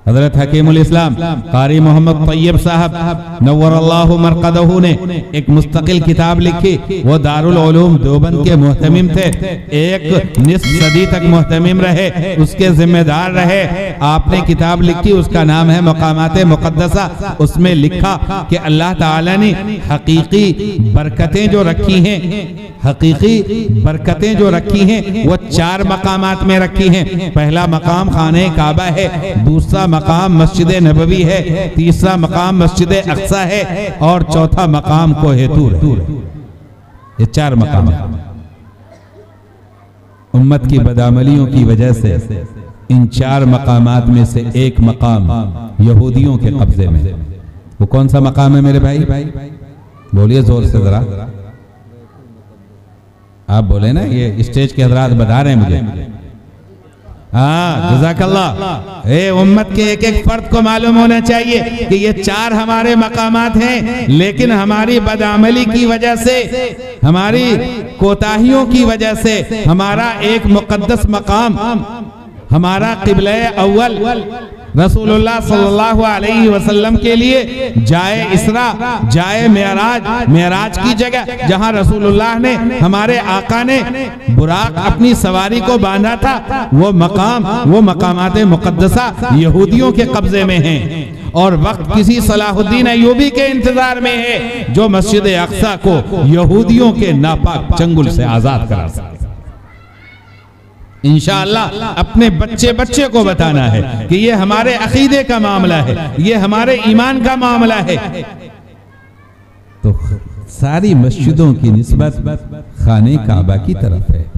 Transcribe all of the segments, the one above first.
हजरत हकीमुल इस्लाम कारी मोहम्मद तैयब साहब नव्वरल्लाहु मरकदहू ने एक मुस्तकिल किताब लिखी। वो दारुल उलूम देवबंद के मुहतमिम थे, एक निस्फ सदी तक मुहतमिम रहे, उसके जिम्मेदार रहे। आपने किताब लिखी, उसका नाम है मकामाते मुक़द्दसा। उसमें लिखा कि अल्लाह ताला ने हकीकी बरकतें जो रखी हैं, हकीकी बरकतें जो रखी हैं वो 4 मकामात में रखी हैं। पहला मकाम खाने काबा है, दूसरा मकाम मस्जिद नबवी है, तीसरा मकाम मस्जिद अक्सा है और चौथा मकाम कोहे तूर है। ये 4 मकाम। उम्मत की बदामलियों की वजह से इन 4 मकामात में से एक मकाम यहूदियों के कब्जे में। वो कौन सा मकाम है मेरे भाई? बोलिए जोर से जरा। आप बोले ना, ये स्टेज के हजरात बता रहे हैं मुझे। हाँ, जज़ाकल्लाह। उम्मत के एक एक फर्द को मालूम होना चाहिए कि ये 4 हमारे मकामात हैं, लेकिन हमारी बदअमली की वजह से, हमारी कोताहियों की वजह से हमारा एक मुक़द्दस मकाम, हमारा क़िबला अव्वल रसूलुल्लाह सल्लल्लाहु अलैहि वसल्लम के लिए जाए इसरा, जाए मेराज की जगह जहां रसूलुल्लाह ने, हमारे आका ने बुराक अपनी सवारी को बांधा था, वो मकाम, वो मकामाते मुक़द्दसा यहूदियों के कब्जे में हैं। और वक्त किसी सलाहुद्दीन अय्यूबी के इंतजार में है जो मस्जिद अक्सा को यहूदियों के नापाक चंगुल से आजाद करा सके। इंशाअल्लाह अपने बच्चे को बताना है कि ये हमारे अकीदे का मामला है, ये हमारे ईमान का मामला है। तो सारी मस्जिदों की निस्बत खाने काबा की तरफ है,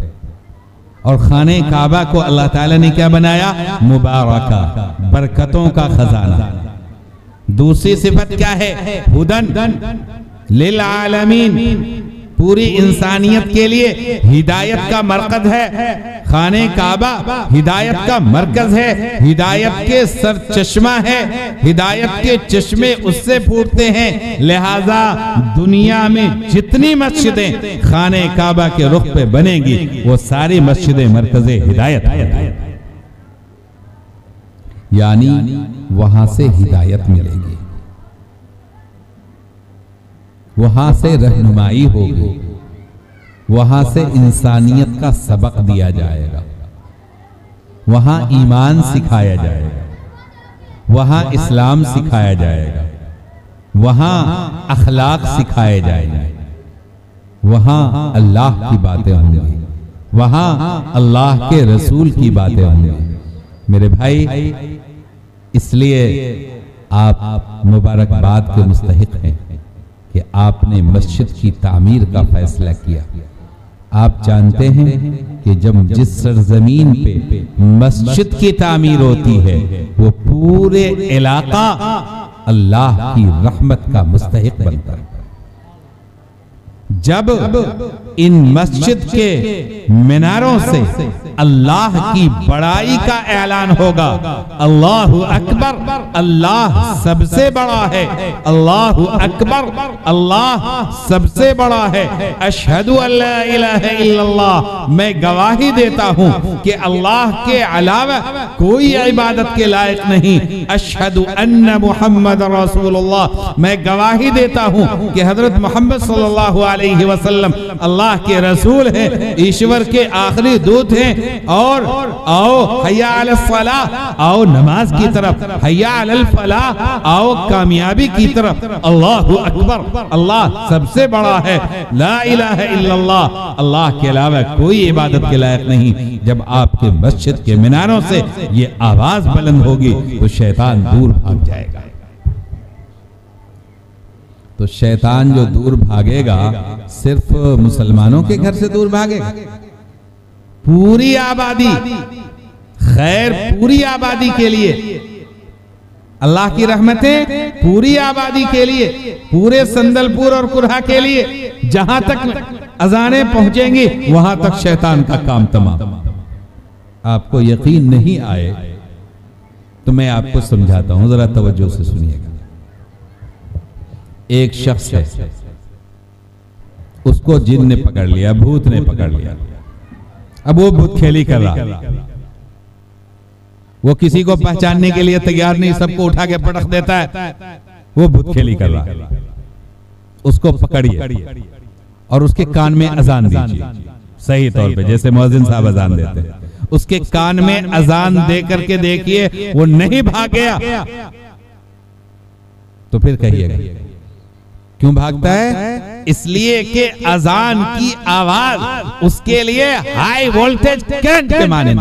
और खाने काबा को अल्लाह ताला ने क्या बनाया? मुबारका, बरकतों का खजाना। दूसरी सिफत क्या है? हुदन लिल आलमीन, पूरी इंसानियत के लिए हिदायत का मरकज है। खाने काबा हिदायत का मरकज है, हिदायत के सर चश्मा है, हिदायत के चश्मे उससे फूटते हैं। लिहाजा दुनिया में जितनी मस्जिदें खाने काबा के रुख पे बनेगी वो सारी मस्जिदें मरकज़े हिदायत है, यानी वहां से हिदायत मिलेगी, वहां से रहनुमाई होगी, वहां से इंसानियत का सबक दिया जाएगा, वहां ईमान सिखाया जाएगा, वहां इस्लाम सिखाया जाएगा, वहां अखलाक सिखाए जाएंगे, वहां अल्लाह की बातें होंगी, वहां अल्लाह के रसूल की बातें होंगी। मेरे भाई, इसलिए आप मुबारकबाद के मुस्तहिक हैं कि आपने मस्जिद की तामीर का फैसला किया। आप जानते हैं कि जब जिस सरजमीन पे मस्जिद की तामीर होती है वो पूरे इलाका अल्लाह की रहमत का मुस्तहिक बनता है। जब इन मस्जिद के मीनारों से अल्लाह की बड़ाई का ऐलान होगा, अल्लाहु अकबर, अल्लाह सबसे बड़ा है, अल्लाहु अकबर, अल्लाह सबसे बड़ा है, अशहदु अल्ला इलाहा इल्लल्लाह, मैं गवाही देता हूं कि अल्लाह के अलावा कोई इबादत के लायक नहीं, अशहदु अन्ना मुहम्मद रसूलुल्लाह, मैं गवाही देता हूं कि हजरत मोहम्मद सल्लल्लाहु अलैहि वसल्लम अल्लाह के रसूल हैं, ईश्वर के आखिरी दूत हैं। और आओ हय्या अलल फलाह, आओ नमाज की तरफ, हय्या अलल फलाह, आओ कामयाबी की तरफ। अल्लाहु अकबर, अल्लाह सबसे बड़ा है, ला इलाहा इल्लल्लाह, अल्लाह के अलावा कोई इबादत के लायक नहीं। जब आपके मस्जिद के मीनारों से ये आवाज बुलंद होगी तो शैतान दूर भाग जाएगा। तो शैतान जो दूर भागेगा सिर्फ मुसलमानों के घर से दूर भागेगा, पूरी आबादी, खैर पूरी आबादी के लिए, अल्लाह की रहमतें पूरी आबादी के लिए, पूरे संदलपुर और कुरहा के लिए, जहां तक अजानें पहुंचेंगी वहां तक शैतान का काम तमाम। आपको यकीन नहीं आए तो मैं आपको समझाता हूं, जरा तवज्जो से सुनिएगा। एक शख्स है, उसको जिन ने पकड़ लिया, भूत ने पकड़ लिया। अब वो भूत खेली कर रहा, वो किसी को पहचानने के लिए तैयार नहीं, सबको उठा के पटक देता है, वो भूतखेली कर रहा है। उसको पकड़िए और उसके कान में अजान दीजिए सही तौर पे, जैसे मुअज्जिन साहब अजान देते हैं। उसके कान में अजान दे करके देखिए, वो नहीं भाग गया तो फिर कहिएगा क्यों भागता है? इसलिए कि अजान की आवाज उसके लिए हाई वोल्टेज करंट के माने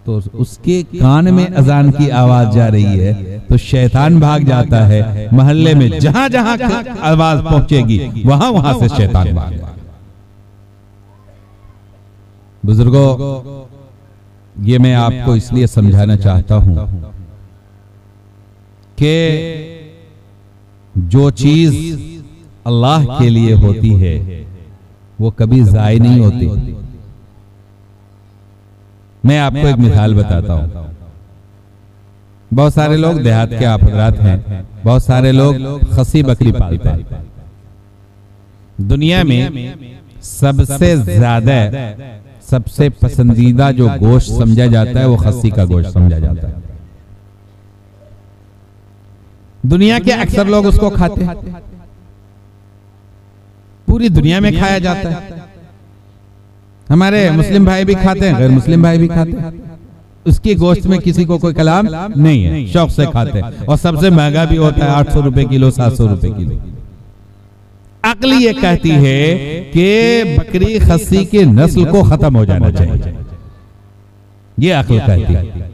तो उसके कान में अजान की आवाज जा रही है तो शैतान भाग जाता है। मोहल्ले में जहां जहां आवाज पहुंचेगी वहां वहां से शैतान भागेगा। बुजुर्गों, ये मैं आपको इसलिए समझाना चाहता हूं कि जो चीज अल्लाह के लिए होती है वो कभी जाय नहीं होती। मैं आपको एक मिसाल बताता हूं। बहुत सारे लोग देहात के आप हजरात हैं, बहुत सारे लोग खसी बकरी पालते हैं। दुनिया में सबसे ज्यादा सबसे पसंदीदा जो गोश्त समझा जाता है वो खस्सी का गोश्त समझा जाता है। दुनिया के अक्सर लोग उसको खाते हैं, पूरी दुनिया में खाया जाता है। हमारे मुस्लिम भाई भी खाते हैं, गैर मुस्लिम भाई भी खाते हैं। उसकी गोश्त में किसी को कोई कलाम नहीं है, शौक से खाते हैं। और सबसे महंगा भी होता है, 800 रुपए किलो, 700 रुपए किलो। अक्ल ये कहती है कि बकरी खस्सी की नस्ल को खत्म हो जाना चाहिए, ये अक्ल कहती है।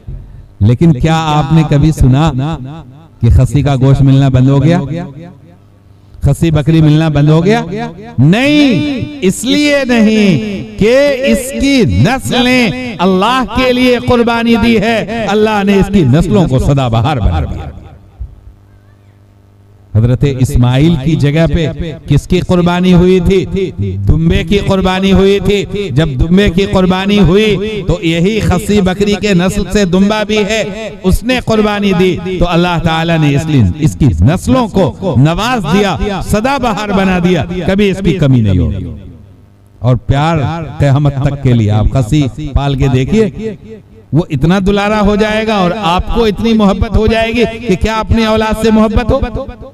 लेकिन क्या आपने कभी सुना कि खस्सी का गोश्त मिलना बंद हो गया, खस्सी बकरी मिलना बंद हो गया? नहीं, इसलिए नहीं कि इसकी नस्लें अल्लाह के लिए कुर्बानी दी है, अल्लाह ने इसकी नस्लों को सदाबहार बना दिया। हजरत इस्माइल की जगह पे किसकी कुर्बानी हुई थी? दुम्बे की कुर्बानी हुई थी। जब दुम्बे की कुर्बानी हुई तो यही खस्सी बकरी के नस्ल से दुम्बा भी है, उसने कुर्बानी दी तो अल्लाह ताला ने इसकी नस्लों को नवाज दिया, सदाबहार बना दिया, कभी इसकी कमी नहीं होगी। और प्यार क़यामत तक के लिए आप खस्सी पाल के देखिए, वो इतना दुलारा हो जाएगा और आपको इतनी मोहब्बत हो जाएगी कि क्या अपनी औलाद से मोहब्बत हो?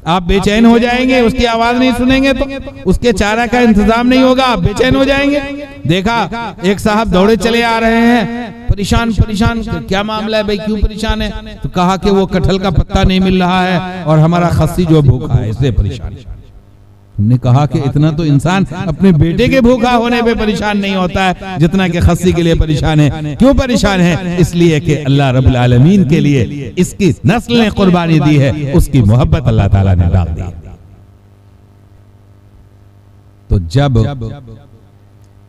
आप बेचैन हो जाएंगे, उसकी आवाज नहीं सुनेंगे तो, उसके चारा का इंतजाम नहीं होगा, आप बेचैन हो जाएंगे। देखा, एक साहब दौड़े चले आ रहे हैं, परेशान परेशान, क्या मामला है भाई, क्यों परेशान है? तो कहा कि वो कटहल का पत्ता नहीं मिल रहा है और हमारा खस्सी जो भूखा है इससे परेशान। हमने कहा कि इतना तो इंसान अपने बेटे के भूखा होने पे परेशान नहीं होता है जितना कि खस्सी के लिए परेशान है। क्यों परेशान है? इसलिए कि अल्लाह रब्बुल आलमीन के लिए इसकी नस्ल ने कुर्बानी दी है, उसकी मोहब्बत अल्लाह ताला ने डाल दी। तो जब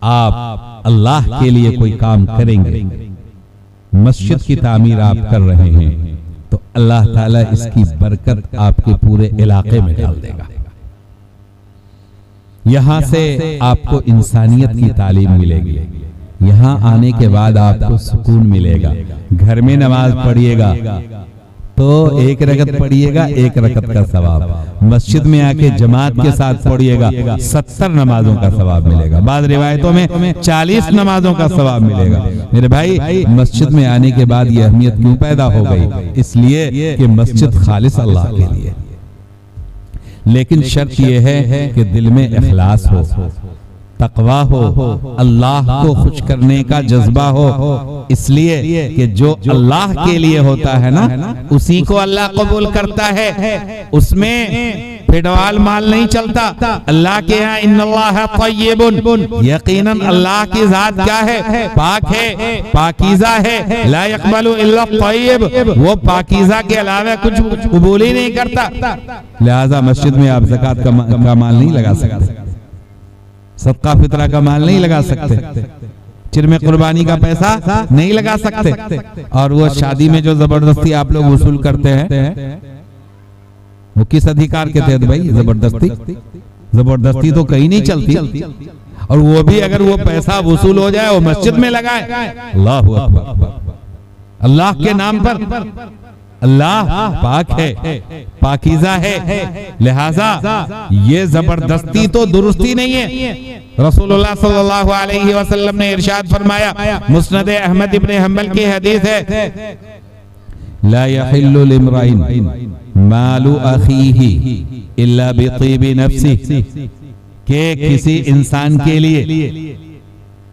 आप अल्लाह के लिए कोई काम करेंगे, मस्जिद की तामीर आप कर रहे हैं, तो अल्लाह ताला इसकी बरकत आपके पूरे इलाके में डाल देगा। यहाँ से आपको इंसानियत की तालीम मिलेगी, यहाँ आने के बाद आपको सुकून मिलेगा। घर में नमाज पढ़िएगा तो एक रकत पढ़िएगा, 1 रकत का सवाब। मस्जिद में आके जमात के साथ पढ़िएगा, 70 नमाजों का सवाब मिलेगा। बाद रिवायतों में 40 नमाजों का सवाब मिलेगा। मेरे भाई, मस्जिद में आने के बाद ये अहमियत क्यों पैदा हो गई? इसलिए कि मस्जिद खालिस अल्लाह के लिए, लेकिन शर्त यह है कि दिल में इखलास हो, तकवा हो, अल्लाह को खुश करने का जज्बा हो। इसलिए कि जो अल्लाह के लिए होता है ना, उसी को अल्लाह कबूल करता है, उसमें फिटवाल माल नहीं चलता। अल्लाह के यहाँ इन्नल्लाह तय्यिबुन, यकीनन अल्लाह की जात क्या है? पाक है, पाकीज़ा है। ला यक़बलु इल्ला तय्यिब, वो पाकीज़ा के अलावा कुछ कबूल ही नहीं करता। लिहाजा मस्जिद में आप ज़कात का माल नहीं लगा सकते, सदका फितरा का माल नहीं लगा सकते, चिर में कुर्बानी का पैसा नहीं लगा सकते। और वो शादी में जो जबरदस्ती आप लोग वसूल करते हैं, वो किस अधिकार के तहत भाई? जबरदस्ती तो कहीं नहीं चलती। और वो भी अगर वो पैसा वसूल हो जाए, वो मस्जिद में लगाए, अल्लाहु अकबर, अल्लाह के नाम पर अल्लाह पाक है, पाकीज़ा है, लिहाजा ये जबरदस्ती तो दुरुस्ती नहीं है। रसूलुल्लाह सल्लल्लाहु अलैहि वसल्लम ने इरशाद फरमाया, मुस्नद अहमद इब्न हंबल की हदीस है, ला यहिल्लु लिम्राइन मालु अखीही इल्ला बितीबि नफ्सिही, के किसी इंसान के लिए,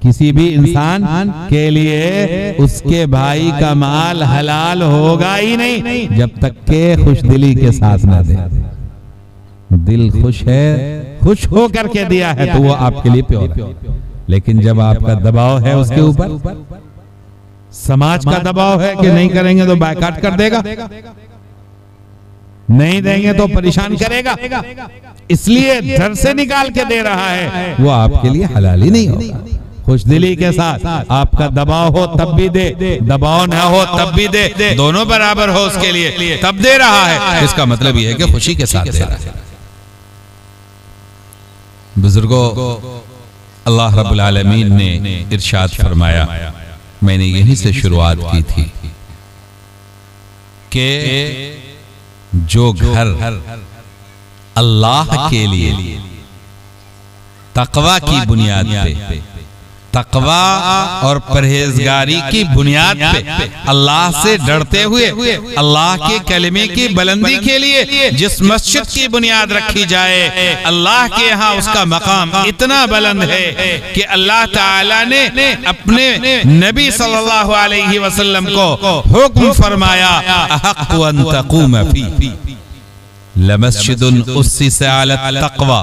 किसी भी इंसान के लिए उसके भाई का माल हलाल होगा ही नहीं जब तक के खुश दिली के साथ ना दे। दिल खुश है, खुश हो करके दिया है तो वो आपके लिए प्योर है। लेकिन जब आपका दबाव है उसके ऊपर, समाज का दबाव है कि नहीं करेंगे तो बायकाट कर देगा, नहीं देंगे तो परेशान करेगा, इसलिए डर से निकाल के दे रहा है, वो आपके लिए हलाल ही नहीं होगा। खुशदिली के साथ आपका दबाव हो तब भी दे, दबाव ना हो तब भी दे, दोनों बराबर हो उसके लिए तब दे रहा है, इसका मतलब यह है कि खुशी के साथ दे रहा है। बुजुर्गों, अल्लाह रब्बुल आलमीन ने इरशाद फरमाया, मैंने यहीं से शुरुआत की थी कि जो घर अल्लाह के लिए तकवा की बुनियाद पे, तकवा और परहेजगारी की बुनियाद पे, अल्लाह से डरते हुए अल्लाह के कलमे की बुलंदी के लिए जिस मस्जिद की बुनियाद रखी जाए, अल्लाह के यहाँ उसका मकाम इतना बुलंद है कि अल्लाह ताला ने अपने नबी सल्लल्लाहु अलैहि वसल्लम को हुक्म फरमाया, अहक्कु अन तक़ूम फीही लमस्जिदुन उस्सिसा अला तक़वा,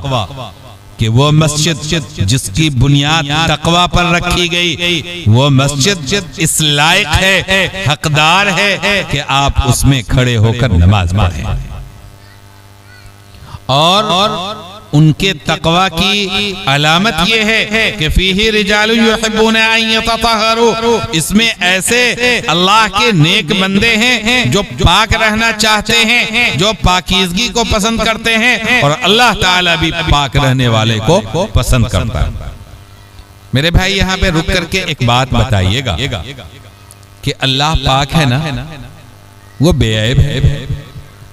कि वो मस्जिद जिसकी बुनियाद तकवा पर रखी गई, वो मस्जिद इस लायक है, हकदार है कि आप उसमें खड़े होकर नमाज पढ़ें। और उनके तकवा की अलामत ये है कि फीही रिजालुन युहिब्बूना अन यततहरू, इसमें ऐसे अल्लाह के नेक बंदे हैं जो पाक रहना चाहते हैं, जो पाकीज़गी को पसंद करते हैं, और अल्लाह ताला भी पाक रहने वाले को पसंद करता है। मेरे भाई, यहाँ पे रुक करके एक बात बताइएगा कि अल्लाह पाक है ना, वो बेऐब है।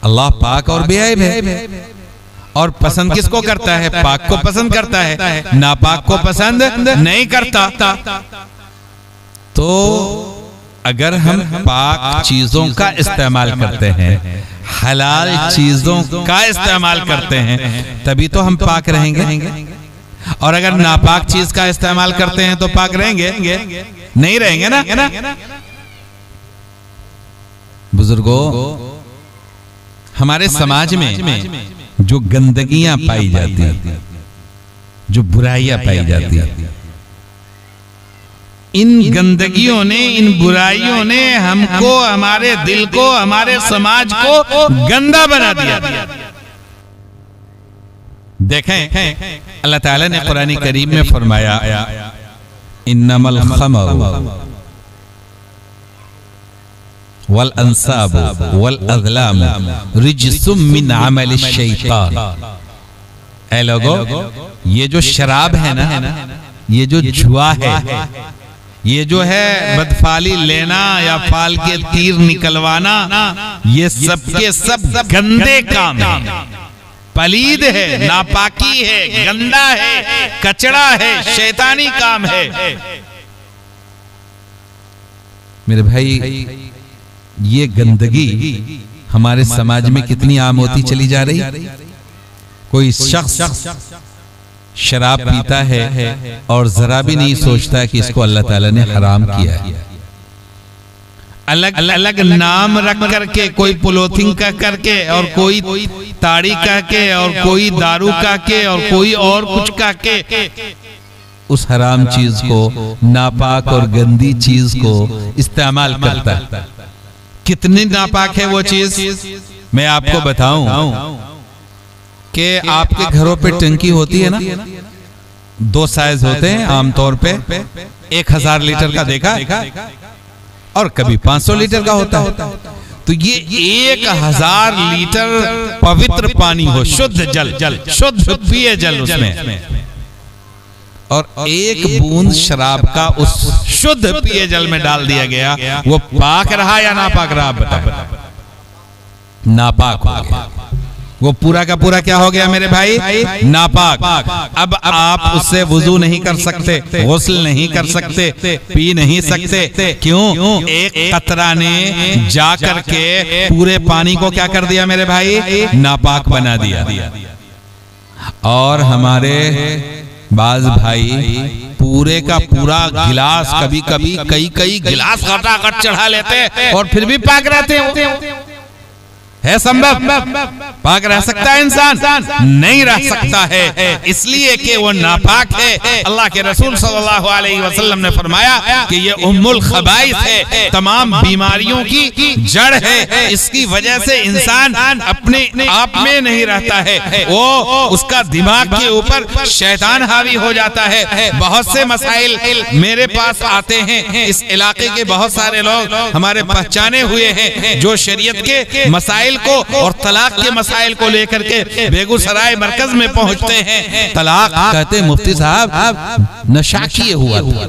अल्लाह पाक और बेऐब है, और पसंद किसको करता है? पाक को पसंद करता है, नापाक को पसंद नहीं करता। तो अगर हम पाक चीजों का इस्तेमाल करते हैं, हलाल चीजों का इस्तेमाल करते हैं, तभी तो हम पाक रहेंगे। और अगर नापाक चीज का इस्तेमाल करते हैं तो पाक रहेंगे? नहीं रहेंगे ना। बुजुर्गों, हमारे समाज में जो गंदगियां पाई जाती हैं, जो बुराइयां पाई जाती हैं, इन गंदगियों ने, इन बुराइयों ने हमको, हमारे दिल को, हमारे समाज को गंदा बना दिया। देखें, अल्लाह ताला ने कुरान करीम में फरमाया, इन्नमल खमर वल अंसाब वल अज़लाम रिज्सुम मिन अमल शैतान। ऐ लोगों, ये जो शराब है ना, ये जो जुआ है, ये जो है बदफाली लेना या फाल के तीर निकलवाना, ये सब के सब गंदे काम है, पलीद है, नापाकी है, गंदा है, कचड़ा है, शैतानी काम है। मेरे भाई, ये गंदगी हमारे समाज में कितनी आम होती चली जा रही। कोई शख्स शराब पीता है और जरा भी नहीं सोचता कि इसको अल्लाह ताला ने हराम किया है। अलग अलग नाम रख करके, कोई पोलोथिन का करके, और कोई ताड़ी का के, और कोई दारू का के, और कोई और कुछ का के, उस हराम चीज को, नापाक और गंदी चीज को इस्तेमाल करता है। कितनी नापाक है वो चीज, मैं आपको बताऊं कि आपके घरों पे टंकी होती है ना, 2 साइज होते हैं आमतौर पे, 1000 लीटर का देखा, और कभी 500 लीटर का होता है। तो ये 1000 लीटर पवित्र पानी हो, शुद्ध जल, शुद्ध पिए जल उसमें, और एक बूंद शराब का उस शुद्ध पिए जल में डाल दिया गया, वो पाक रहा या नापाक रहा? बताएं। नापाक हो गया, वो पूरा का पूरा क्या हो गया मेरे भाई? नापाक। अब आप उससे वुजू नहीं कर सकते, गुस्ल नहीं कर सकते, पी नहीं सकते। क्यों? एक कतरा ने जा करके पूरे पानी को क्या कर दिया मेरे भाई? नापाक बना दिया। और हमारे बाज भाई पूरे का पूरा गिलास, कभी कभी कई गिलास घटाघट चढ़ा लेते और फिर भी पाक रहते हैं। है संभव? पाक रह सकता है इंसान? नहीं रह सकता है, इसलिए कि वो नापाक है। अल्लाह के रसूल सल्लल्लाहु अलैहि वसल्लम ने फरमाया कि ये उम्मुल खबाइस है, तमाम बीमारियों की जड़ है। इसकी वजह से इंसान अपने आप में नहीं रहता है, वो उसका दिमाग के ऊपर शैतान हावी हो जाता है। बहुत से मसाइल मेरे पास आते हैं, इस इलाके के बहुत सारे लोग हमारे पहचाने हुए हैं जो शरीयत के मसाइल को और तलाक के मसाइल को लेकर के बेगूसराय मरकज में पहुंचते हैं। तलाक कहते मुफ्ती साहब नशा किए हुआ था।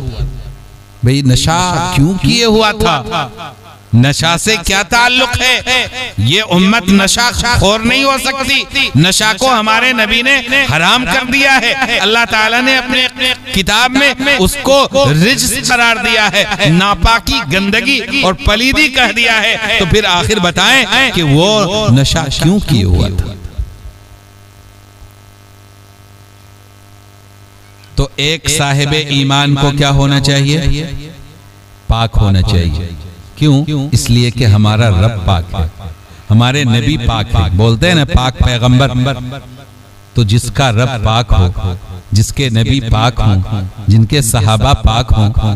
भाई नशा क्यों किए हुआ था? नशा से क्या ताल्लुक है? ये उम्मत नशा खोर नहीं हो सकती। नशा को हमारे नबी ने हराम कर दिया है। अल्लाह ताला ने अपने किताब में उसको रिज्स करार दिया है, नापाकी, गंदगी और पलीदी कह दिया है। तो फिर आखिर बताएं कि वो नशा क्यों किए हुआ था? तो एक साहिबे ईमान को क्या होना चाहिए? पाक होना चाहिए। क्यों? इसलिए कि हमारा रब पाक है, हमारे नबी पाक है। बोलते हैं ना पाक पैगंबर। तो जिसका रब पाक हो, जिसके नबी पाक हों, जिनके सहाबा पाक हों,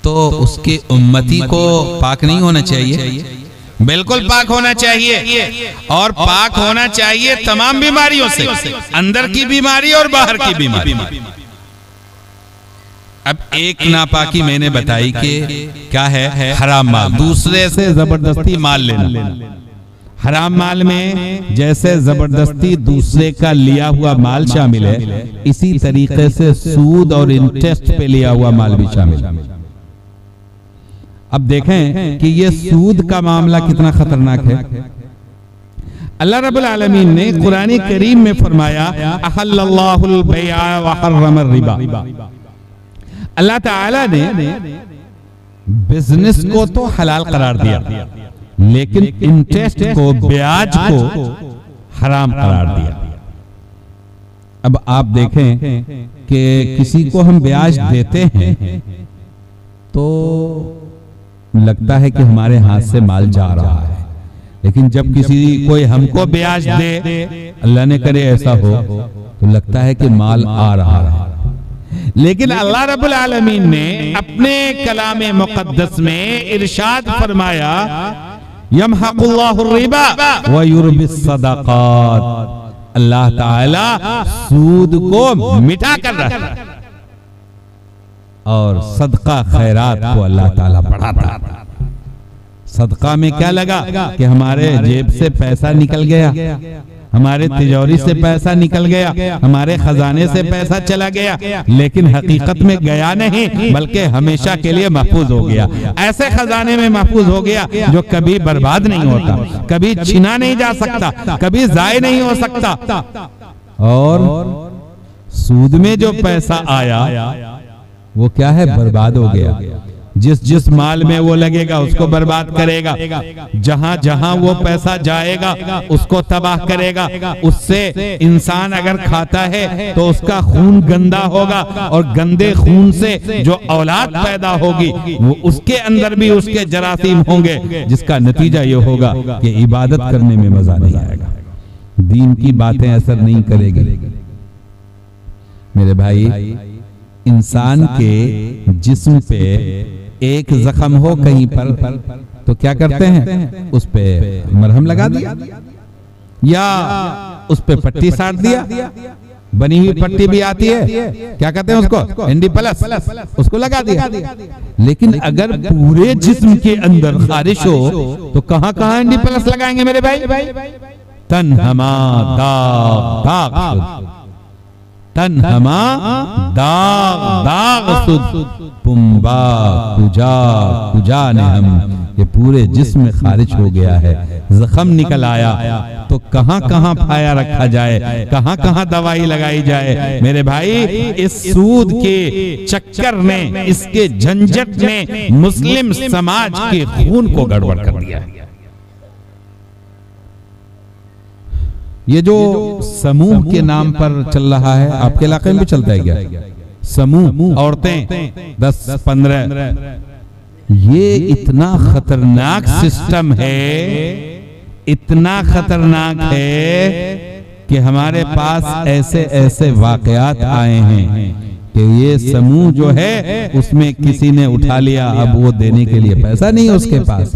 तो उसके उम्मती को पाक नहीं होना चाहिए? बिल्कुल पाक होना चाहिए। और पाक होना चाहिए तमाम बीमारियों से, अंदर की बीमारी और बाहर की बीमारी। अब एक नापाकी मैंने बताई कि क्या है? हराम माल, दूसरे से जबरदस्ती माल लेना। हराम माल में जैसे जबरदस्ती दूसरे का लिया हुआ माल शामिल है, इसी तरीके से सूद और इंटरेस्ट पे लिया हुआ माल भी शामिल है। अब देखें कि ये सूद का मामला कितना खतरनाक है। अल्लाह रब्बुल आलमीन ने कुरान करीम में फरमाया अहल्लल्लाहुल बैअ व हर्रमर रिबा। अल्लाह ताला ने बिजनेस को तो हलाल करार दिया, लेकिन इंटरेस्ट को, ब्याज को हराम करार दिया। अब आप देखें कि किसी को हम ब्याज देते हैं तो लगता है कि हमारे हाथ से माल जा रहा है, लेकिन जब किसी कोई हमको ब्याज दे, अल्लाह ने करे ऐसा हो, तो लगता है कि माल आ रहा है। लेकिन अल्लाह रब्बुल आलमीन ने अपने कलामे मुक़द्दस में इरशाद फरमाया यमहकुल्लाहु रिबा व युरबिस सदक़ात। अल्लाह ताला सूद को मिटा कर रहा है और सदका खैरात को अल्लाह ताला बढ़ाता है। सदका में क्या लगा कि हमारे जेब से पैसा निकल गया, हमारे तिजोरी से पैसा निकल गया, हमारे खजाने से पैसा चला गया, लेकिन हकीकत में गया नहीं, बल्कि हमेशा के लिए महफूज हो गया। ऐसे खजाने में महफूज हो गया जो कभी बर्बाद नहीं होता, कभी छीना नहीं जा सकता, कभी जाय नहीं हो सकता। और सूद में जो पैसा आया वो क्या है? बर्बाद हो गया। जिस माल में वो लगेगा उसको बर्बाद करेगा, जहां जहां वो पैसा जाएगा उसको तबाह करेगा। उससे इंसान अगर खाता है तो उसका खून गंदा होगा, और गंदे खून से जो औलाद पैदा होगी वो उसके अंदर भी उसके जरासीम होंगे, जिसका नतीजा ये होगा कि इबादत करने में मजा नहीं आएगा, दीन की बातें असर नहीं करेगी। मेरे भाई, इंसान के जिस्म पे एक जख्म हो कहीं पर तो क्या करते हैं? उस पे मरहम लगा दिया या उस पे पट्टी साट दिया। बनी हुई पट्टी भी आती है, क्या कहते हैं उसको? एनडी प्लस, उसको लगा दिया। लेकिन अगर पूरे जिस्म के अंदर खारिश हो तो कहां कहां एनडी प्लस लगाएंगे मेरे भाई? तन्हमा दाग दाग, तन्हमा दाग दाग सुद, पुम्बा कुजा कुजा ने हम ये पूरे जिस्म में खारिज हो गया है, जख्म निकल आया, तो कहां कहां फाया रखा जाए, कहां कहां दवाई लगाई जाए। मेरे भाई, इस सूद के चक्कर ने, इसके झंझट ने मुस्लिम समाज के खून को गड़बड़ कर दिया है। ये जो समूह के नाम पर चल रहा है, आपके इलाके में भी चलता है क्या? समूह, औरतें 10-15, ये इतना खतरनाक सिस्टम है, इतना खतरनाक है कि हमारे पास ऐसे ऐसे वाकयात आए हैं कि ये समूह जो है उसमें किसी ने उठा लिया, अब वो देने के लिए पैसा नहीं है उसके पास।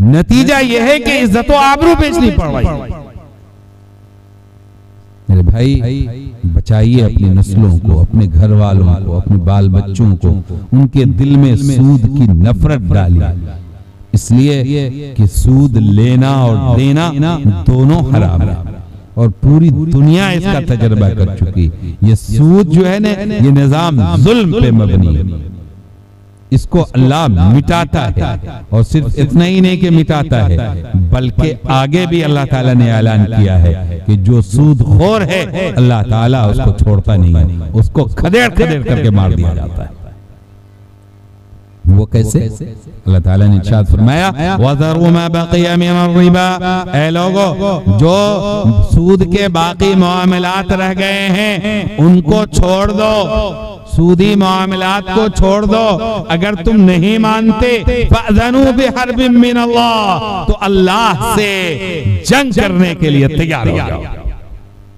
नतीजा यह है कि इज्जत व आबरू बेचनी पड़ रही है। मेरे भाई, बचाइए अपनी नस्लों को, अपने घर वालों को, अपने बाल बच्चों को। उनके दिल में सूद की नफरत डालिए, इसलिए कि सूद लेना और देना दोनों हराम है और पूरी दुनिया इसका तजर्बा कर चुकी। ये सूद जो है ना, ये निजाम जुल्म पे मबनी है, इसको अल्लाह मिटाता है। और सिर्फ इतना ही नहीं कि मिटाता है, बल्कि आगे भी अल्लाह ताला ने ऐलान किया है कि जो सूदखोर है अल्लाह ताला उसको छोड़ता नहीं है, उसको खदेड़ खदेड़ करके मार दिया जाता है। वो कैसे? अल्लाह ताला ने इरशाद फरमाया, वज़रू मा बक़िया मिन रिबा, ऐ लोगों, जो सूद के बाकी मामलात रह गए हैं उनको छोड़ दो, सूदी मामलात को छोड़ दो। अगर तुम नहीं मानते, फ़अज़नू बिहर्बिम मिन अल्लाह, तो अल्लाह से जंग करने के लिए तैयार हो जाओ।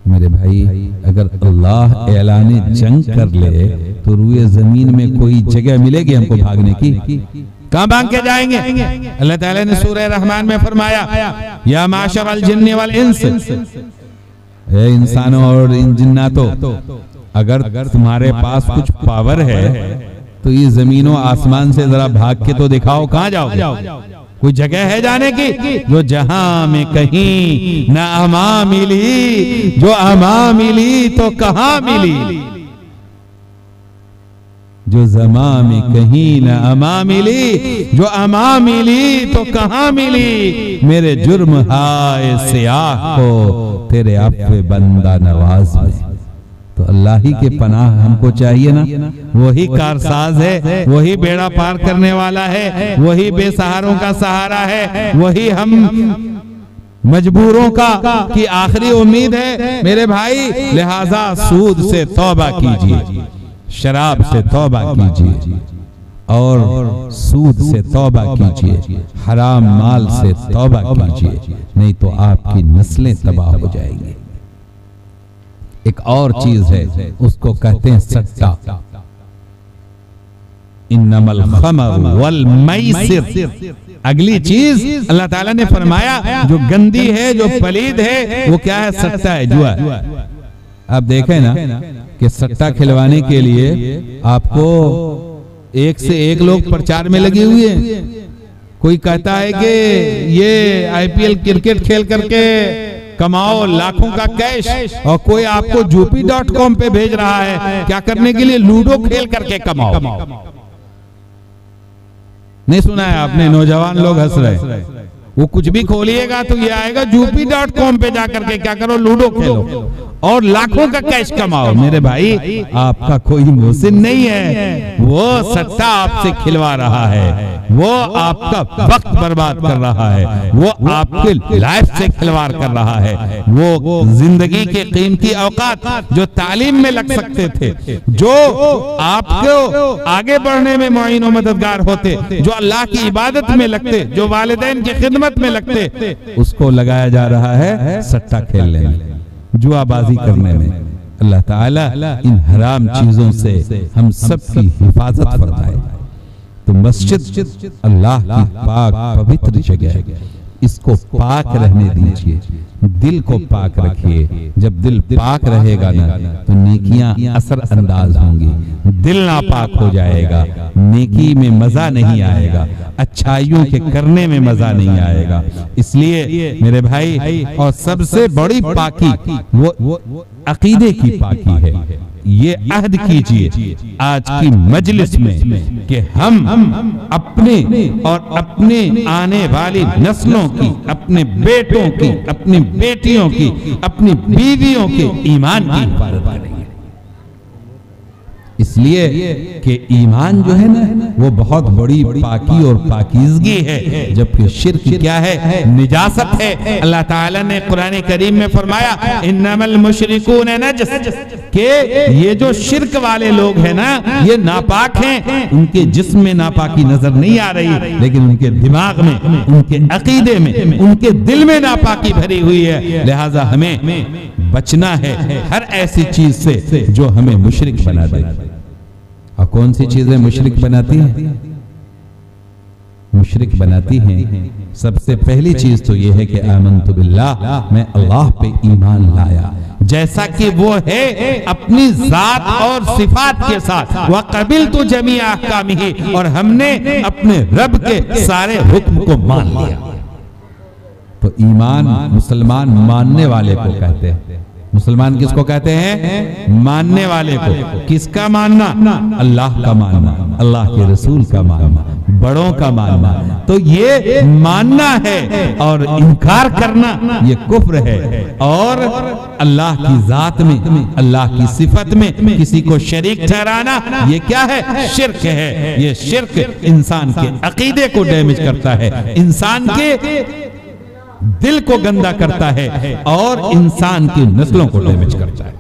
मेरे भाई, अगर अल्लाह ऐलाने जंग कर ले तो रुए जमीन में कोई जगह मिलेगी हमको भागने की? कहां भाग के जाएंगे? अल्लाह ताला ने सूरह रहमान में फरमाया, या माशरल जिन्नि वल इंस, ए इंसानों और इन जिन्नातों, अगर तुम्हारे पास कुछ पावर है तो ये जमीनों आसमान से जरा भाग के तो दिखाओ, कहां जाओ? कोई जगह है जाने की? जो जहां में कहीं न अमा मिली, जो अमा मिली तो कहां मिली, जो जमा में कहीं न अमा मिली, जो अमा मिली तो कहां मिली। मेरे जुर्म हाय सियाह को तेरे अफ़्व बंदा नवाज में। तो अल्लाह ही के पनाह हमको चाहिए ना, वही कारसाज है, वही बेड़ा पार करने वाला है, वही बेसहारों का सहारा है, वही हम मजबूरों का की आखिरी उम्मीद है। मेरे भाई, लिहाजा सूद से तौबा कीजिए, शराब से तौबा कीजिए और सूद से तौबा कीजिए, हराम माल से तौबा कीजिए, नहीं तो आपकी नस्लें तबाह हो जाएंगी। एक और चीज है, उसको कहते हैं सट्टा। इन्नमल खमर वल मैसिर, अगली चीज अल्लाह ताला ने फरमाया जो गंदी है, जो पलीद है, वो क्या है? सट्टा है, जुआ। आप देखें ना कि सट्टा खिलवाने के लिए आपको एक से एक लोग प्रचार में लगे हुए हैं। कोई कहता है कि ये IPL क्रिकेट खेल करके कमाओ लाखों का कैश, और कोई आपको jupi.com पे भेज रहा है क्या करने के लिए? लूडो खेल करके कमाओ। नहीं सुना है आपने? नौजवान लोग हंस रहे। वो कुछ भी खोलिएगा तो ये आएगा jupi.com पे जाकर के क्या करो? लूडो खेलो और लाखों का कैश कमाओ। मेरे भाई, आपका कोई मोहसिन नहीं है, वो सट्टा आपसे खिलवा रहा है, वो आपका वक्त बर्बाद कर रहा है, वो आपके लाइफ से खिलवाड़ कर रहा है। वो जिंदगी के कीमती औकात जो तालीम में लग सकते थे, जो आपको आगे बढ़ने में मुईन और मददगार होते, जो अल्लाह की इबादत में लगते, जो वालिदैन की खिदमत में लगते, उसको लगाया जा रहा है सट्टा खेलने में, जुआबाजी करने में। अल्लाह ताला इन हराम चीजों से हम सब की हिफाजत फरमाए। तो मस्जिद अल्लाह की पाक पवित्र जगह है, इसको पाक रहने दीजिए, दिल को पाक रखिए। जब दिल पाक रहेगा ना तो नेकियां असर अंदाज होंगी। दिल नापाक हो जाएगा, नेकी में मजा नहीं आएगा, अच्छाइयों के करने में मजा नहीं आएगा। इसलिए मेरे भाई, और सबसे बड़ी पाकी वो अकीदे की पाकी है। ये अहद कीजिए आज की मजलिस में कि हम अपने और अपने आने वाली नस्लों की, अपने बेटों की, अपनी बेटियों की, अपनी बीवियों के ईमान की हिफाजत करेंगे। इसलिए कि ईमान जो है ना वो बहुत बड़ी पाकी और पाकीज़गी है, जबकि शिर्क क्या है? निजासत है। अल्लाह ताला ने कुरान करीम में फरमाया इन्नमल मुशरिकून नजस, के ये जो शिर्क वाले लोग हैं ना ये नापाक हैं। उनके जिस्म में नापाकी नजर नहीं आ रही, लेकिन उनके दिमाग में, उनके अकीदे में, उनके दिल में नापाकी भरी हुई है। लिहाजा हमें बचना है हर ऐसी चीज से जो हमें मुशरिक बना दे। और कौन सी चीजें मुशरिक बनाती हैं? मुशरिक बनाती हैं सबसे पहली चीज तो यह है कि आमनतु बिल्लाह, मैं अल्लाह पे ईमान लाया, जैसा कि वो है अपनी जात और सिफात के साथ। वह कबिल तो जमी अहकामिही, और हमने अपने रब के सारे हुक्म को मान लिया। तो ईमान मुसलमान मानने वाले को कहते हैं। मुसलमान किसको कहते हैं? मानने वाले को। किसका मानना? अल्लाह का मानना, अल्लाह के रसूल का मानना, बड़ों का मानना। तो ये मानना है, और इनकार करना ये कुफ्र है। और अल्लाह की जात में, अल्लाह की सिफत में किसी को शरीक ठहराना ये क्या है? शिर्क है। ये शिर्क इंसान के अकीदे को डैमेज करता है, इंसान के दिल को गंदा करता है, और इंसान की नस्लों को डैमेज करता है।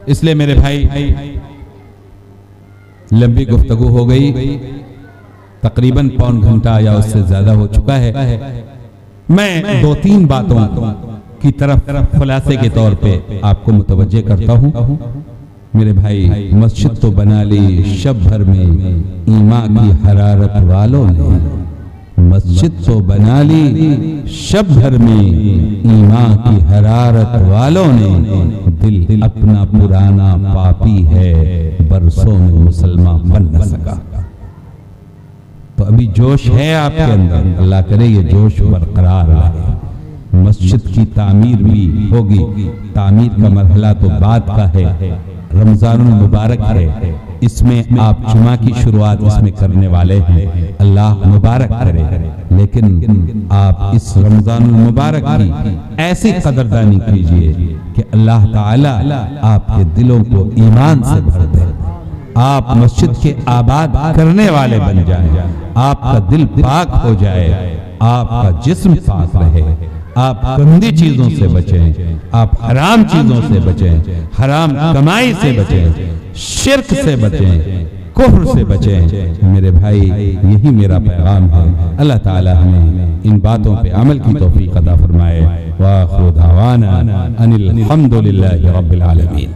इसलिए मेरे भाई लंबी गुफ्तगू हो गई, तकरीबन पौन घंटा या उससे ज्यादा हो चुका है। मैं 2-3 बातों की तरफ खुलासे के तौर पे आपको मुतवज्जे करता हूं। मेरे भाई, मस्जिद तो बना ली शब भर में ईमान की हरारत वालों ने, मस्जिद तो बना ली शब भर में ईमान की हरारत वालों ने, दिल अपना पुराना पापी है, बरसों में मुसलमान बन न सका। तो अभी जोश है आपके अंदर, अल्लाह करे ये जोश बरकरार रहे। मस्जिद की तामीर भी होगी, तामीर का मरहला तो बाद का है, रमजानुल मुबारक है, इसमें आप जुमा की शुरुआत इसमें करने वाले हैं, अल्लाह मुबारक करे। लेकिन आप इस रमजानुल मुबारक की ऐसी कदरदानी कीजिए कि अल्लाह ताला आपके दिलों को ईमान से भर दे, आप मस्जिद के आबाद करने वाले बन जाएं, आपका दिल पाक हो जाए, आपका जिस्म पाक रहे, आप गंदी चीजों से बचें, आप हराम चीजों से बचें, हराम कमाई से बचें, शिर्क से बचें, कुफ्र से बचें। मेरे भाई, यही मेरा पैगाम है। अल्लाह ताला हमें इन बातों पे अमल की तौफीक अता फरमाए। व आखिरु दावाना अनिल हम्दुलिल्लाहि रब्बिल आलमीन।